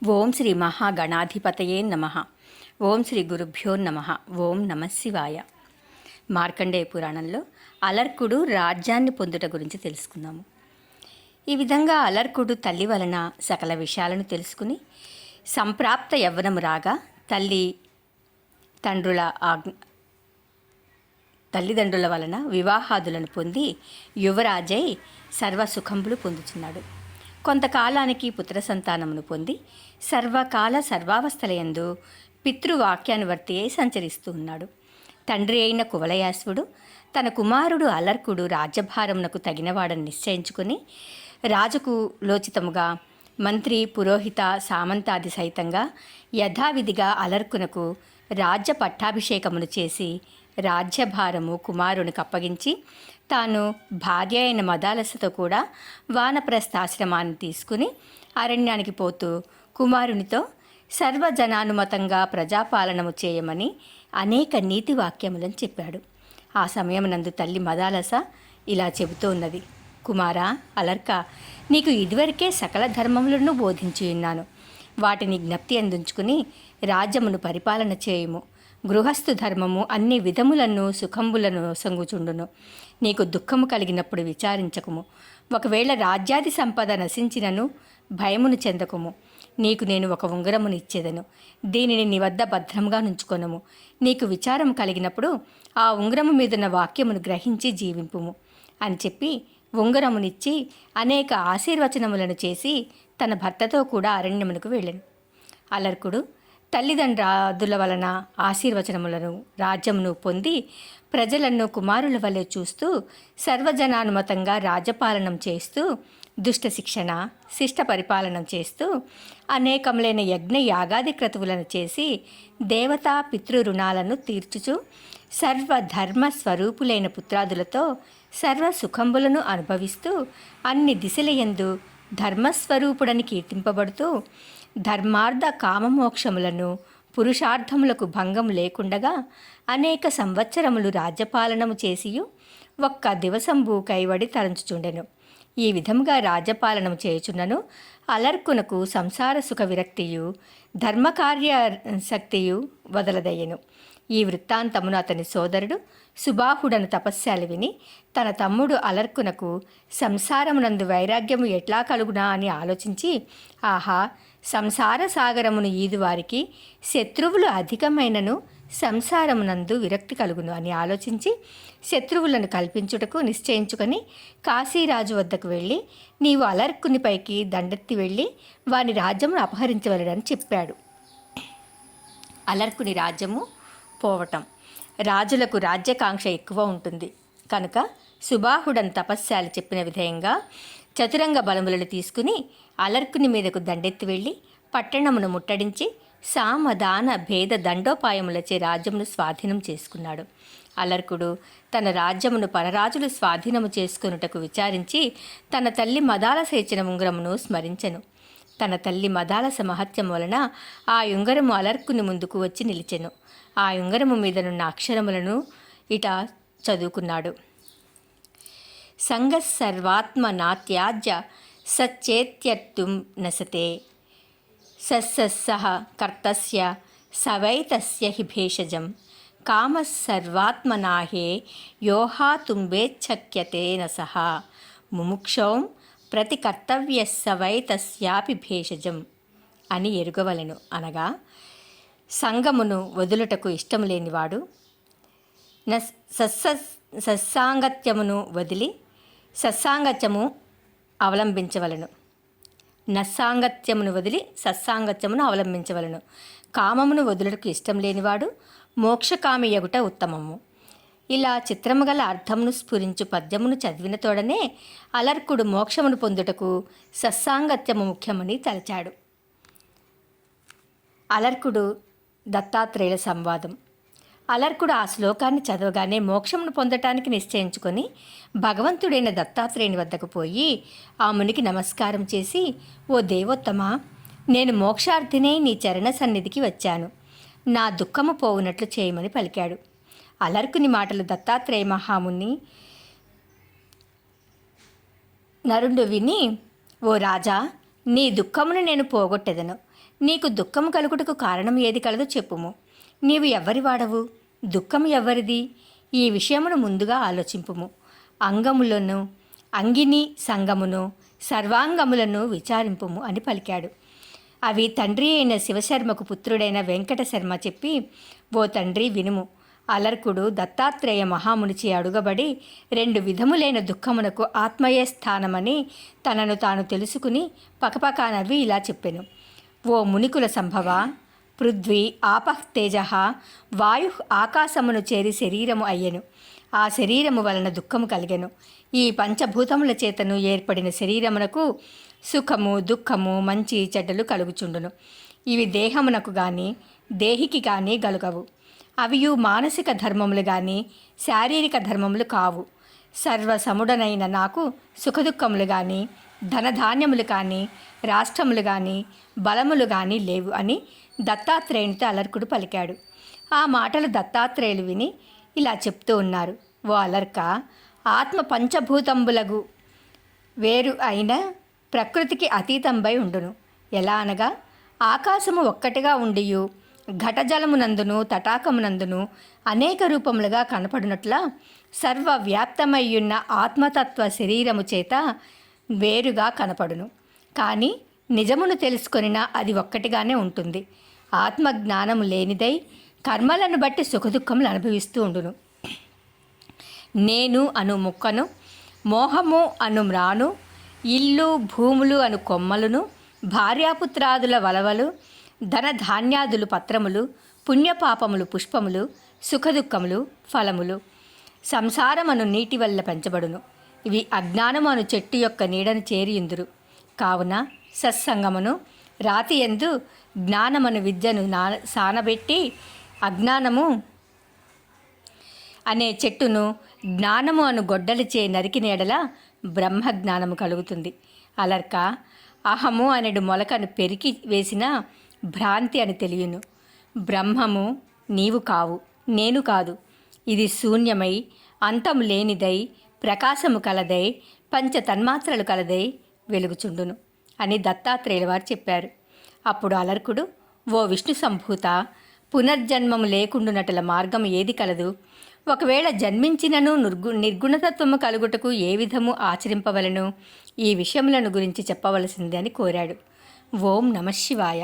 ఓం శ్రీ మహాగణాధిపతయే నమ. ఓం శ్రీ గురుభ్యో నమ. ఓం నమ శివాయ. మార్కండేయ పురాణంలో అలర్కుడు రాజ్యాన్ని పొందుట గురించి తెలుసుకుందాము. ఈ విధంగా అలర్కుడు తల్లి వలన సకల విషయాలను తెలుసుకుని సంప్రాప్త యవ్వనము రాగా తల్లిదండ్రుల వలన వివాహాదులను పొంది యువరాజై సర్వసుఖంబులు పొందుచున్నాడు. కొంతకాలానికి పుత్ర సంతానమును పొంది సర్వకాల సర్వావస్థలయందు పితృవాక్యానువర్తి అయి సంచరిస్తూ ఉన్నాడు. తండ్రి అయిన కువలయాశ్వుడు తన కుమారుడు అలర్కుడు రాజ్యభారమునకు తగినవాడని నిశ్చయించుకుని రాజుకు లోచితముగా మంత్రి పురోహిత సామంతాది సైతంగా యథావిధిగా అలర్కునకు రాజ్య పట్టాభిషేకమును చేసి రాజ్యభారము కుమారునికి అప్పగించి తాను భార్య అయిన మదాలసతో కూడా వానప్రస్థాశ్రమాన్ని తీసుకుని అరణ్యానికి పోతూ కుమారునితో సర్వజనానుమతంగా ప్రజాపాలనము చేయమని అనేక నీతి వాక్యములను చెప్పాడు. ఆ సమయమునందు తల్లి మదాలస ఇలా చెబుతూ ఉన్నది: కుమారా అలర్క, నీకు ఇదివరకే సకల ధర్మములను బోధించి ఉన్నాను. వాటిని జ్ఞప్తి అందించుకుని రాజ్యమును పరిపాలన చేయుము. గృహస్థు ధర్మము అన్ని విధములను సుఖంబులను సంగుచుండును. నీకు దుఃఖము కలిగినప్పుడు విచారించకుము. ఒకవేళ రాజ్యాది సంపద నశించినను భయమును చెందకుము. నీకు నేను ఒక ఉంగరమును ఇచ్చేదను. దీనిని నీ వద్ద భద్రంగా నుంచుకొనుము. నీకు విచారం కలిగినప్పుడు ఆ ఉంగరము మీదున్న వాక్యమును గ్రహించి జీవింపుము అని చెప్పి ఉంగరమునిచ్చి అనేక ఆశీర్వచనములను చేసి తన భర్తతో కూడా అరణ్యమునకు వెళ్ళెను. అలర్కుడు తల్లిదండ్రుల వలన ఆశీర్వచనములను రాజ్యమును పొంది ప్రజలను కుమారుల వలె చూస్తూ సర్వజనానుమతంగా రాజ్యపాలనం చేస్తూ దుష్ట శిక్షణ శిష్ట పరిపాలనం చేస్తూ అనేకములైన యజ్ఞ యాగాది క్రతువులను చేసి దేవతా పితృ రుణాలను తీర్చుచు సర్వధర్మ స్వరూపులైన పుత్రాదులతో సర్వ సుఖంబులను అనుభవిస్తూ అన్ని దిశలయందు ధర్మస్వరూపుడని కీర్తింపబడుతూ ధర్మార్థ కామమోక్షములను పురుషార్థములకు భంగం లేకుండగా అనేక సంవత్సరములు రాజ్యపాలనము చేసియు ఒక్క దివసంబు కైవడి తలంచుచుండెను. ఈ విధముగా రాజ్యపాలనము చేయుచున్నను అలర్కునకు సంసార సుఖ విరక్తియు ధర్మకార్య శక్తియు వదలదయ్యెను. ఈ వృత్తాంతమును అతని సోదరుడు సుబాహుడను తపస్శాలి విని తన తమ్ముడు అలర్కునకు సంసారమునందు వైరాగ్యము ఎట్లా కలుగునా అని ఆలోచించి, ఆహా, సంసార సాగరమును ఈదువారికి శత్రువులు అధికమైనను సంసారమునందు విరక్తి కలుగును అని ఆలోచించి శత్రువులను కల్పించుటకు నిశ్చయించుకొని కాశీరాజు వద్దకు వెళ్ళి నీవు అలర్కునిపైకి దండెత్తి వెళ్ళి వాని రాజ్యమును అపహరించవలెనని చెప్పాడు. అలర్కుని రాజ్యము పోవటం. రాజులకు రాజ్యకాంక్ష ఎక్కువ ఉంటుంది కనుక సుబాహుడని తపస్శాలి చెప్పిన విధంగా చతురంగ బలములను తీసుకుని అలర్కుని మీదకు దండెత్తి వెళ్ళి పట్టణమును ముట్టడించి సామదాన భేద దండోపాయములచే రాజ్యమును స్వాధీనం చేసుకున్నాడు. అలర్కుడు తన రాజ్యమును పరరాజులు స్వాధీనము చేసుకొనుటకు విచారించి తన తల్లి మదాలస ఇచ్చిన ఉంగరమును స్మరించెను. తన తల్లి మదాలస మహత్యం వలన ఆ ఉంగరము అలర్కుని ముందుకు వచ్చి నిలిచెను. ఆ ఉంగరము మీదనున్న అక్షరములను ఇట చదువుకున్నాడు: సంగ సర్వాత్మ నాత్యాజ్య సచ్చేత్యర్తుం నసతే సస్సః కర్తస్య సవైతస్య హి భేషజం కామ సర్వాత్మనాహే యోహాతుంబేచ్ఛక్యతే నసః ముముక్షౌం ప్రతి కర్తవ్య సవైతస్యాపి భేషజం అని ఎరుగవలెను. అనగా సంగమును వదులుటకు ఇష్టం లేనివాడు సత్సాంగత్యమును వదిలి సత్సాంగత్యము అవలంబించవలను. నస్సాంగత్యమును వదిలి సత్సాంగత్యమును అవలంబించవలను. కామమును వదులుటకు ఇష్టం లేనివాడు మోక్షకామి యగుట ఉత్తమము. ఇలా చిత్రము గల అర్థమును స్ఫురించు పద్యమును చదివిన తోడనే అలర్కుడు మోక్షమును పొందుటకు సత్సాంగత్యము ముఖ్యమని తలచాడు. అలర్కుడు దత్తాత్రేయుల సంవాదం. అలర్కుడు ఆ శ్లోకాన్ని చదవగానే మోక్షమును పొందటానికి నిశ్చయించుకొని భగవంతుడైన దత్తాత్రేయుని వద్దకు పోయి ఆ మునికి నమస్కారం చేసి, ఓ దేవోత్తమా, నేను మోక్షార్థినే నీ చరణ సన్నిధికి వచ్చాను. నా దుఃఖము పోవునట్లు చేయమని పలికాడు. అలర్కుని మాటలు దత్తాత్రేయ మహాముని నరుడు విని, ఓ రాజా, నీ దుఃఖమును నేను పోగొట్టెదను. నీకు దుఃఖము కలుగుటకు కారణం ఏది కలదో చెప్పుము. నీవు ఎవరి వాడవు? దుఃఖము ఎవరిది? ఈ విషయమును ముందుగా ఆలోచింపుము. అంగములను, అంగిని సంగమును, సర్వాంగములను విచారింపుము అని పలికాడు. అవి తండ్రి అయిన శివశర్మకు పుత్రుడైన వెంకటశర్మ చెప్పి, ఓ తండ్రి వినుము. అలర్కుడు దత్తాత్రేయ మహామునిచి అడుగబడి 2 విధములైన దుఃఖమునకు ఆత్మయే స్థానమని తనను తాను తెలుసుకుని పకపకా నవ్వి ఇలా చెప్పెను. ఓ మునికుల సంభవ, పృథ్వీ ఆపః తేజ వాయు ఆకాశమును చేరి శరీరము అయ్యెను. ఆ శరీరము వలన దుఃఖము కలిగెను. ఈ పంచభూతముల చేతను ఏర్పడిన శరీరమునకు సుఖము దుఃఖము మంచి చెడ్డలు కలుగుచుండును. ఇవి దేహమునకు గాని దేహికి గాని గలుగవు. అవియు మానసిక ధర్మములు గాని శారీరక ధర్మములు కావు. సర్వసముడనైన నాకు సుఖదుఖములు గాని ధనధాన్యములు కానీ రాష్ట్రములు కానీ బలములు కానీ లేవు అని దత్తాత్రేయునితో అలర్కుడు పలికాడు. ఆ మాటలు దత్తాత్రేయులు విని ఇలా చెప్తూ ఉన్నారు. ఓ అలర్క, ఆత్మ పంచభూతంబులగు వేరు అయిన ప్రకృతికి అతీతంబై ఉండును. ఎలా అనగా ఆకాశము ఒక్కటిగా ఉండియు ఘటజలమునందును తటాకమునందును అనేక రూపములుగా కనపడినట్లా సర్వవ్యాప్తమయ్యున్న ఆత్మతత్వ శరీరము చేత వేరుగా కనపడును. కానీ నిజమును తెలుసుకొనినా అది ఒక్కటిగానే ఉంటుంది. ఆత్మజ్ఞానము లేనిదై కర్మలను బట్టి సుఖదుఖములు అనుభవిస్తూ ఉండును. నేను అను ముక్కను, మోహము అను మ్రాను, ఇల్లు భూములు అను కొమ్మలును, భార్యాపుత్రాదుల వలవలు, ధనధాన్యాదులు పత్రములు, పుణ్యపాపములు పుష్పములు, సుఖదుఖములు ఫలములు, సంసారమను నీటి వల్ల పెంచబడును. ఇవి అజ్ఞానము అను చెట్టు యొక్క నీడను చేరియుందురు. కావున సత్సంగమును రాతి యందు జ్ఞానమను విద్యను సానబెట్టి అజ్ఞానము అనే చెట్టును జ్ఞానము అను గొడ్డలిచే నరికిన ఎడల బ్రహ్మజ్ఞానము కలుగుతుంది. అలర్క, అహము అనెడు మొలకను పెరికి వేసిన భ్రాంతి అని తెలియను. బ్రహ్మము నీవు కావు, నేను కాదు. ఇది శూన్యమై అంతము లేనిదై ప్రకాశము కలదై పంచతన్మాత్రలు కలదై వెలుగుచుండును అని దత్తాత్రేయుల వారు చెప్పారు. అప్పుడు అలర్కుడు, ఓ విష్ణు సంభూత, పునర్జన్మము లేకుండునటల మార్గం ఏది కలదు? ఒకవేళ జన్మించినను నిర్గుణతత్వము కలుగుటకు ఏ విధము ఆచరింపవలను? ఈ విషయములను గురించి చెప్పవలసింది అని కోరాడు. ఓం నమః శివాయ.